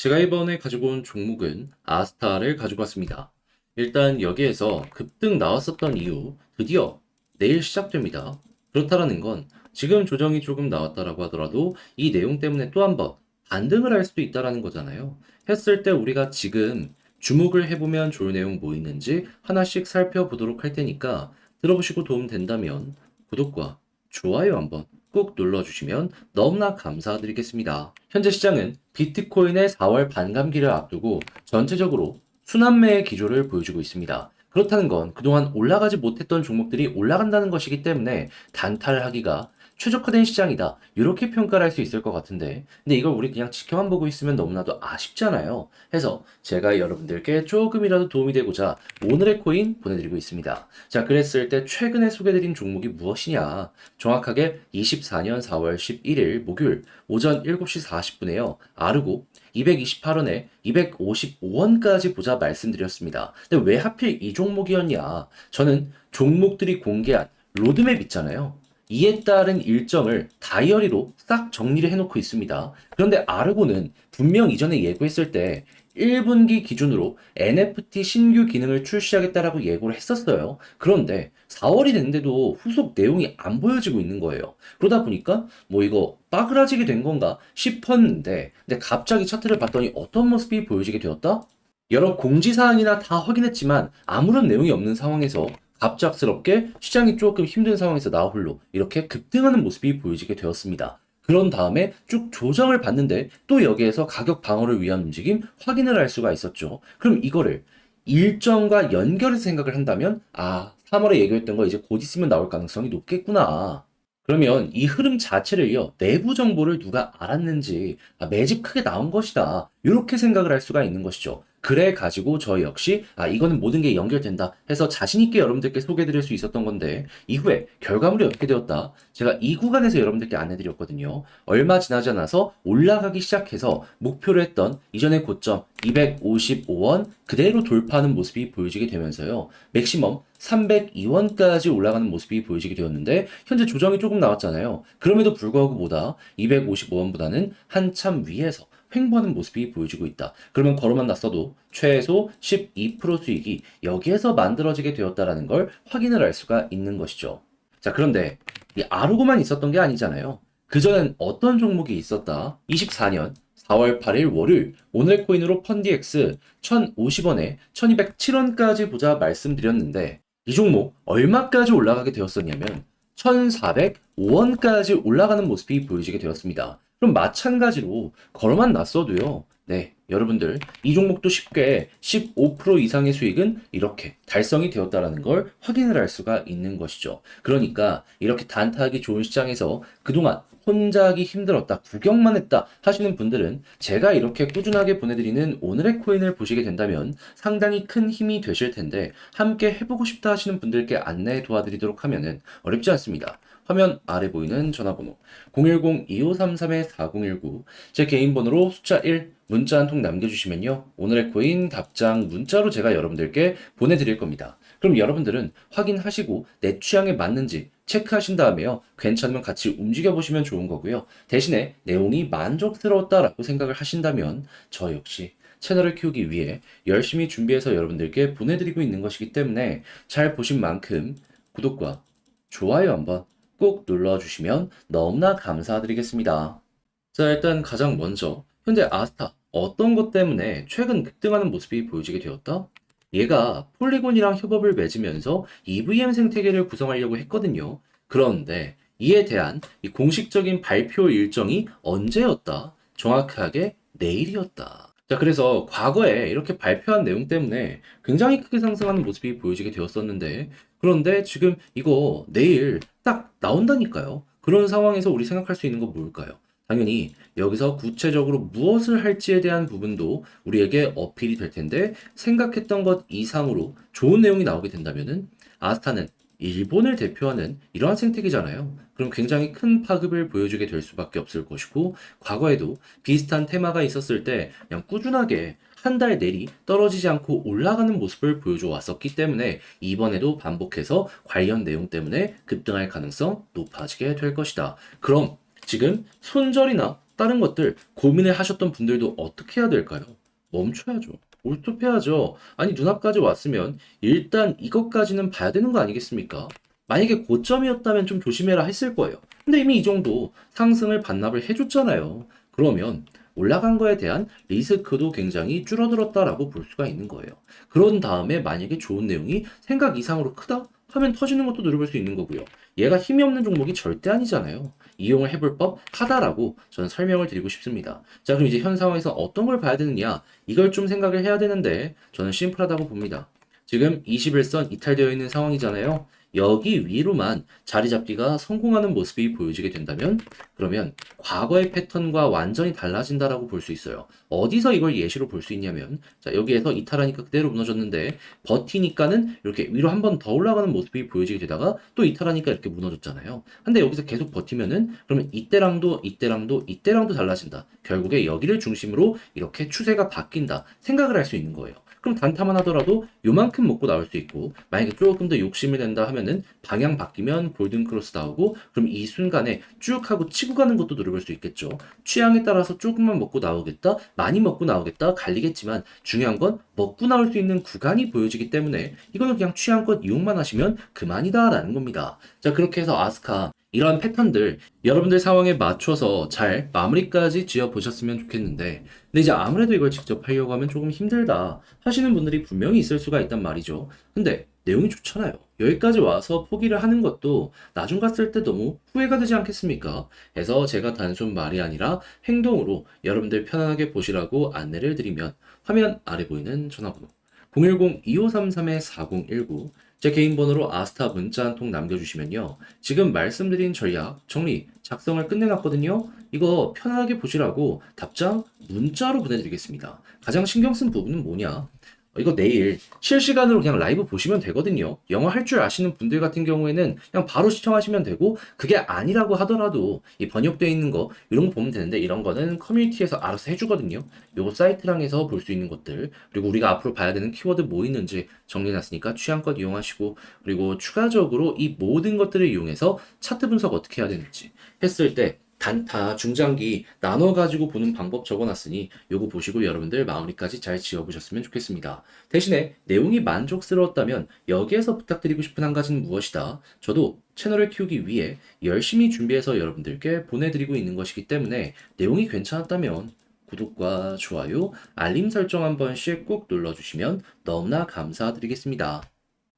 제가 이번에 가지고 온 종목은 아스타를 가지고 왔습니다. 일단 여기에서 급등 나왔었던 이후 드디어 내일 시작됩니다. 그렇다라는 건 지금 조정이 조금 나왔다라고 하더라도 이 내용 때문에 또 한 번 반등을 할 수도 있다라는 거잖아요. 했을 때 우리가 지금 주목을 해보면 좋을 내용 뭐 있는지 하나씩 살펴보도록 할 테니까 들어보시고 도움 된다면 구독과 좋아요 한번 꾹 눌러주시면 너무나 감사드리겠습니다. 현재 시장은 비트코인의 4월 반감기를 앞두고 전체적으로 순환매의 기조를 보여주고 있습니다. 그렇다는 건 그동안 올라가지 못했던 종목들이 올라간다는 것이기 때문에 단타하기가 최적화된 시장이다. 이렇게 평가를 할 수 있을 것 같은데, 근데 이걸 우리 그냥 지켜만 보고 있으면 너무나도 아쉽잖아요. 해서 제가 여러분들께 조금이라도 도움이 되고자 오늘의 코인 보내드리고 있습니다. 자, 그랬을 때 최근에 소개드린 종목이 무엇이냐? 정확하게 24년 4월 11일 목요일 오전 7시 40분에요. 아르고 228원에 255원까지 보자 말씀드렸습니다. 근데 왜 하필 이 종목이었냐? 저는 종목들이 공개한 로드맵 있잖아요. 이에 따른 일정을 다이어리로 싹 정리를 해놓고 있습니다. 그런데 아르고는 분명 이전에 예고했을 때 1분기 기준으로 NFT 신규 기능을 출시하겠다라고 예고를 했었어요. 그런데 4월이 됐는데도 후속 내용이 안 보여지고 있는 거예요. 그러다 보니까 뭐 이거 빠그라지게 된 건가 싶었는데, 근데 갑자기 차트를 봤더니 어떤 모습이 보여지게 되었다? 여러 공지사항이나 다 확인했지만 아무런 내용이 없는 상황에서 갑작스럽게 시장이 조금 힘든 상황에서 나 홀로 이렇게 급등하는 모습이 보여지게 되었습니다. 그런 다음에 쭉 조정을 받는데 또 여기에서 가격 방어를 위한 움직임 확인을 할 수가 있었죠. 그럼 이거를 일정과 연결해서 생각을 한다면 3월에 얘기했던 거 이제 곧 있으면 나올 가능성이 높겠구나. 그러면 이 흐름 자체를요, 내부 정보를 누가 알았는지, 매집 크게 나온 것이다. 이렇게 생각을 할 수가 있는 것이죠. 그래 가지고 저 역시 이거는 모든 게 연결된다 해서 자신 있게 여러분들께 소개해 드릴 수 있었던 건데, 이후에 결과물이 어떻게 되었다? 제가 이 구간에서 여러분들께 안내 드렸거든요. 얼마 지나지 않아서 올라가기 시작해서 목표로 했던 이전의 고점 255원 그대로 돌파하는 모습이 보여지게 되면서요. 맥시멈 302원까지 올라가는 모습이 보여지게 되었는데, 현재 조정이 조금 나왔잖아요. 그럼에도 불구하고 보다 255원보다는 한참 위에서 횡보하는 모습이 보여지고 있다. 그러면 걸어만 났어도 최소 12% 수익이 여기에서 만들어지게 되었다라는 걸 확인을 할 수가 있는 것이죠. 자, 그런데 이 아르고만 있었던 게 아니잖아요. 그전엔 어떤 종목이 있었다? 24년 4월 8일 월요일 오늘 코인으로 펀디엑스 1050원에 1207원까지 보자 말씀드렸는데, 이 종목 얼마까지 올라가게 되었었냐면 1405원까지 올라가는 모습이 보여지게 되었습니다. 그럼 마찬가지로 걸어만 놨어도요. 네, 여러분들 이 종목도 쉽게 15% 이상의 수익은 이렇게 달성이 되었다라는 걸 확인을 할 수가 있는 것이죠. 그러니까 이렇게 단타하기 좋은 시장에서 그동안 혼자 하기 힘들었다, 구경만 했다 하시는 분들은 제가 이렇게 꾸준하게 보내드리는 오늘의 코인을 보시게 된다면 상당히 큰 힘이 되실 텐데, 함께 해보고 싶다 하시는 분들께 안내 도와드리도록 하면은 어렵지 않습니다. 화면 아래 보이는 전화번호 010-2533-4019, 제 개인 번호로 숫자 1 문자 한 통 남겨주시면요, 오늘의 코인 답장 문자로 제가 여러분들께 보내드릴 겁니다. 그럼 여러분들은 확인하시고 내 취향에 맞는지 체크하신 다음에요, 괜찮으면 같이 움직여보시면 좋은 거고요. 대신에 내용이 만족스러웠다라고 생각을 하신다면 저 역시 채널을 키우기 위해 열심히 준비해서 여러분들께 보내드리고 있는 것이기 때문에 잘 보신 만큼 구독과 좋아요 한번 꼭 눌러주시면 너무나 감사드리겠습니다. 자, 일단 가장 먼저 현재 아스타 어떤 것 때문에 최근 급등하는 모습이 보여지게 되었다? 얘가 폴리곤이랑 협업을 맺으면서 EVM 생태계를 구성하려고 했거든요. 그런데 이에 대한 이 공식적인 발표 일정이 언제였다? 정확하게 내일이었다. 자, 그래서 과거에 이렇게 발표한 내용 때문에 굉장히 크게 상승하는 모습이 보여지게 되었었는데, 그런데 지금 이거 내일 딱 나온다니까요. 그런 상황에서 우리 생각할 수 있는 건 뭘까요? 당연히 여기서 구체적으로 무엇을 할지에 대한 부분도 우리에게 어필이 될 텐데, 생각했던 것 이상으로 좋은 내용이 나오게 된다면은 아스타는 일본을 대표하는 이러한 생태계잖아요. 그럼 굉장히 큰 파급을 보여주게 될 수밖에 없을 것이고, 과거에도 비슷한 테마가 있었을 때 그냥 꾸준하게 한 달 내리 떨어지지 않고 올라가는 모습을 보여줘 왔었기 때문에 이번에도 반복해서 관련 내용 때문에 급등할 가능성 높아지게 될 것이다. 그럼 지금 손절이나 다른 것들 고민을 하셨던 분들도 어떻게 해야 될까요? 멈춰야죠. 올톱해야죠. 아니, 눈앞까지 왔으면 일단 이것까지는 봐야 되는 거 아니겠습니까? 만약에 고점이었다면 좀 조심해라 했을 거예요. 근데 이미 이 정도 상승을 반납을 해줬잖아요. 그러면 올라간 거에 대한 리스크도 굉장히 줄어들었다라고 볼 수가 있는 거예요. 그런 다음에 만약에 좋은 내용이 생각 이상으로 크다? 하면 터지는 것도 노려볼 수 있는 거고요. 얘가 힘이 없는 종목이 절대 아니잖아요. 이용을 해볼 법 하다라고 저는 설명을 드리고 싶습니다. 자, 그럼 이제 현 상황에서 어떤 걸 봐야 되느냐? 이걸 좀 생각을 해야 되는데 저는 심플하다고 봅니다. 지금 21선 이탈되어 있는 상황이잖아요. 여기 위로만 자리 잡기가 성공하는 모습이 보여지게 된다면 그러면 과거의 패턴과 완전히 달라진다라고 볼 수 있어요. 어디서 이걸 예시로 볼 수 있냐면 자, 여기에서 이탈하니까 그대로 무너졌는데 버티니까는 이렇게 위로 한 번 더 올라가는 모습이 보여지게 되다가 또 이탈하니까 이렇게 무너졌잖아요. 근데 여기서 계속 버티면은 그러면 이때랑도 달라진다. 결국에 여기를 중심으로 이렇게 추세가 바뀐다. 생각을 할 수 있는 거예요. 그럼 단타만 하더라도 요만큼 먹고 나올 수 있고 만약에 조금 더 욕심을 낸다 하면은 방향 바뀌면 골든 크로스 나오고 그럼 이 순간에 쭉 하고 치고 가는 것도 노려볼 수 있겠죠. 취향에 따라서 조금만 먹고 나오겠다, 많이 먹고 나오겠다 갈리겠지만 중요한 건 먹고 나올 수 있는 구간이 보여지기 때문에 이거는 그냥 취향껏 이용만 하시면 그만이다라는 겁니다. 자, 그렇게 해서 아스카 이런 패턴들 여러분들 상황에 맞춰서 잘 마무리까지 지어 보셨으면 좋겠는데 근데 이제 아무래도 이걸 직접 하려고 하면 조금 힘들다 하시는 분들이 분명히 있을 수가 있단 말이죠. 근데 내용이 좋잖아요. 여기까지 와서 포기를 하는 것도 나중 갔을 때 너무 후회가 되지 않겠습니까? 해서 제가 단순 말이 아니라 행동으로 여러분들 편안하게 보시라고 안내를 드리면 화면 아래 보이는 전화번호 010-2533-4019 제 개인 번호로 아스타 문자 한 통 남겨주시면요. 지금 말씀드린 전략 정리 작성을 끝내놨거든요. 이거 편안하게 보시라고 답장 문자로 보내드리겠습니다. 가장 신경 쓴 부분은 뭐냐? 이거 내일 실시간으로 그냥 라이브 보시면 되거든요. 영어 할 줄 아시는 분들 같은 경우에는 그냥 바로 시청하시면 되고 그게 아니라고 하더라도 이 번역되어 있는 거 이런 거 보면 되는데 이런 거는 커뮤니티에서 알아서 해주거든요. 요거 사이트랑 해서 볼 수 있는 것들 그리고 우리가 앞으로 봐야 되는 키워드 뭐 있는지 정리해놨으니까 취향껏 이용하시고 그리고 추가적으로 이 모든 것들을 이용해서 차트 분석 어떻게 해야 되는지 했을 때 단타, 중장기 나눠가지고 보는 방법 적어놨으니 요거 보시고 여러분들 마무리까지 잘 지어보셨으면 좋겠습니다. 대신에 내용이 만족스러웠다면 여기에서 부탁드리고 싶은 한 가지는 무엇이다? 저도 채널을 키우기 위해 열심히 준비해서 여러분들께 보내드리고 있는 것이기 때문에 내용이 괜찮았다면 구독과 좋아요, 알림 설정 한 번씩 꼭 눌러주시면 너무나 감사드리겠습니다.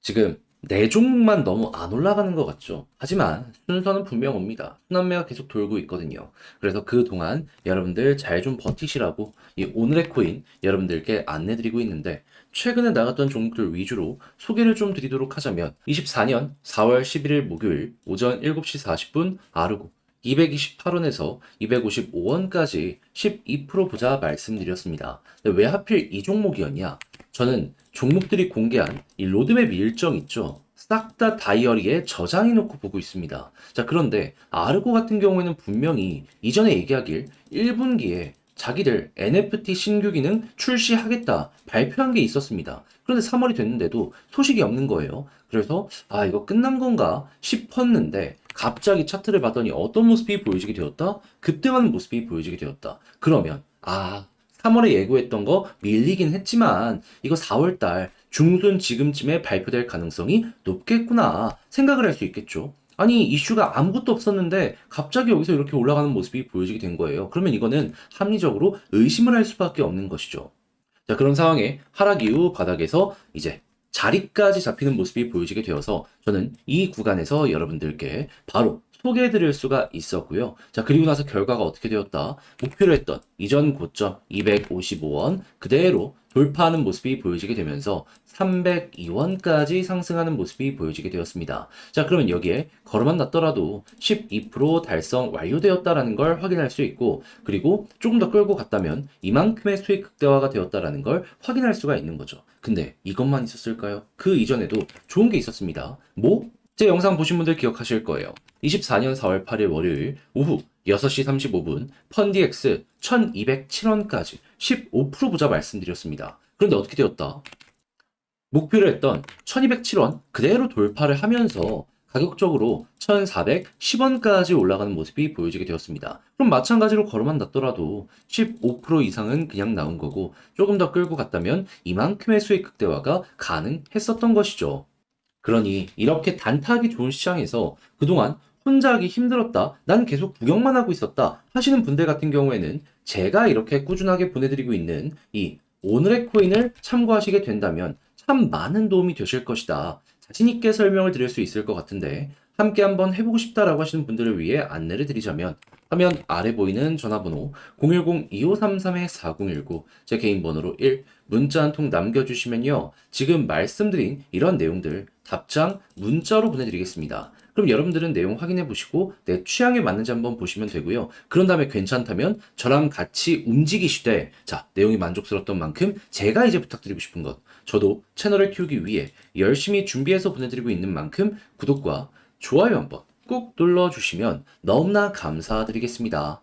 지금 네 종목만 너무 안 올라가는 것 같죠? 하지만 순서는 분명 옵니다. 순환매가 계속 돌고 있거든요. 그래서 그동안 여러분들 잘 좀 버티시라고 이 오늘의 코인 여러분들께 안내드리고 있는데 최근에 나갔던 종목들 위주로 소개를 좀 드리도록 하자면 24년 4월 11일 목요일 오전 7시 40분 아르고 228원에서 255원까지 12% 보자 말씀드렸습니다. 근데 왜 하필 이 종목이었냐? 저는 종목들이 공개한 이 로드맵 일정 있죠. 싹 다 다이어리에 저장해 놓고 보고 있습니다. 자, 그런데 아르고 같은 경우에는 분명히 이전에 얘기하길 1분기에 자기들 NFT 신규 기능 출시하겠다 발표한 게 있었습니다. 그런데 3월이 됐는데도 소식이 없는 거예요. 그래서 아, 이거 끝난 건가 싶었는데 갑자기 차트를 봤더니 어떤 모습이 보여지게 되었다? 급등하는 모습이 보여지게 되었다. 그러면 3월에 예고했던 거 밀리긴 했지만 이거 4월달 중순 지금쯤에 발표될 가능성이 높겠구나 생각을 할 수 있겠죠. 아니 이슈가 아무것도 없었는데 갑자기 여기서 이렇게 올라가는 모습이 보여지게 된 거예요. 그러면 이거는 합리적으로 의심을 할 수밖에 없는 것이죠. 자, 그런 상황에 하락 이후 바닥에서 이제 자리까지 잡히는 모습이 보여지게 되어서 저는 이 구간에서 여러분들께 바로 소개해 드릴 수가 있었고요. 자, 그리고 나서 결과가 어떻게 되었다? 목표로 했던 이전 고점 255원 그대로 돌파하는 모습이 보여지게 되면서 302원까지 상승하는 모습이 보여지게 되었습니다. 자, 그러면 여기에 걸어만 놨더라도 12% 달성 완료되었다라는 걸 확인할 수 있고 그리고 조금 더 끌고 갔다면 이만큼의 수익 극대화가 되었다라는 걸 확인할 수가 있는 거죠. 근데 이것만 있었을까요? 그 이전에도 좋은 게 있었습니다. 뭐? 제 영상 보신 분들 기억하실 거예요. 24년 4월 8일 월요일 오후 6시 35분 펀디엑스 1207원까지 15% 보자 말씀드렸습니다. 그런데 어떻게 되었다? 목표를 했던 1207원 그대로 돌파를 하면서 가격적으로 1,410원까지 올라가는 모습이 보여지게 되었습니다. 그럼 마찬가지로 걸어만 놨더라도 15% 이상은 그냥 나온 거고 조금 더 끌고 갔다면 이만큼의 수익 극대화가 가능했었던 것이죠. 그러니 이렇게 단타하기 좋은 시장에서 그동안 혼자 하기 힘들었다, 난 계속 구경만 하고 있었다 하시는 분들 같은 경우에는 제가 이렇게 꾸준하게 보내드리고 있는 이 오늘의 코인을 참고하시게 된다면 참 많은 도움이 되실 것이다. 자신있게 설명을 드릴 수 있을 것 같은데 함께 한번 해보고 싶다라고 하시는 분들을 위해 안내를 드리자면 화면 아래 보이는 전화번호 010-2533-4019 제 개인 번호로 문자 한 통 남겨주시면요. 지금 말씀드린 이런 내용들 답장 문자로 보내드리겠습니다. 그럼 여러분들은 내용 확인해 보시고 내 취향에 맞는지 한번 보시면 되고요. 그런 다음에 괜찮다면 저랑 같이 움직이시되 자, 내용이 만족스러웠던 만큼 제가 이제 부탁드리고 싶은 것 저도 채널을 키우기 위해 열심히 준비해서 보내드리고 있는 만큼 구독과 좋아요 한번 꾹 눌러주시면 너무나 감사드리겠습니다.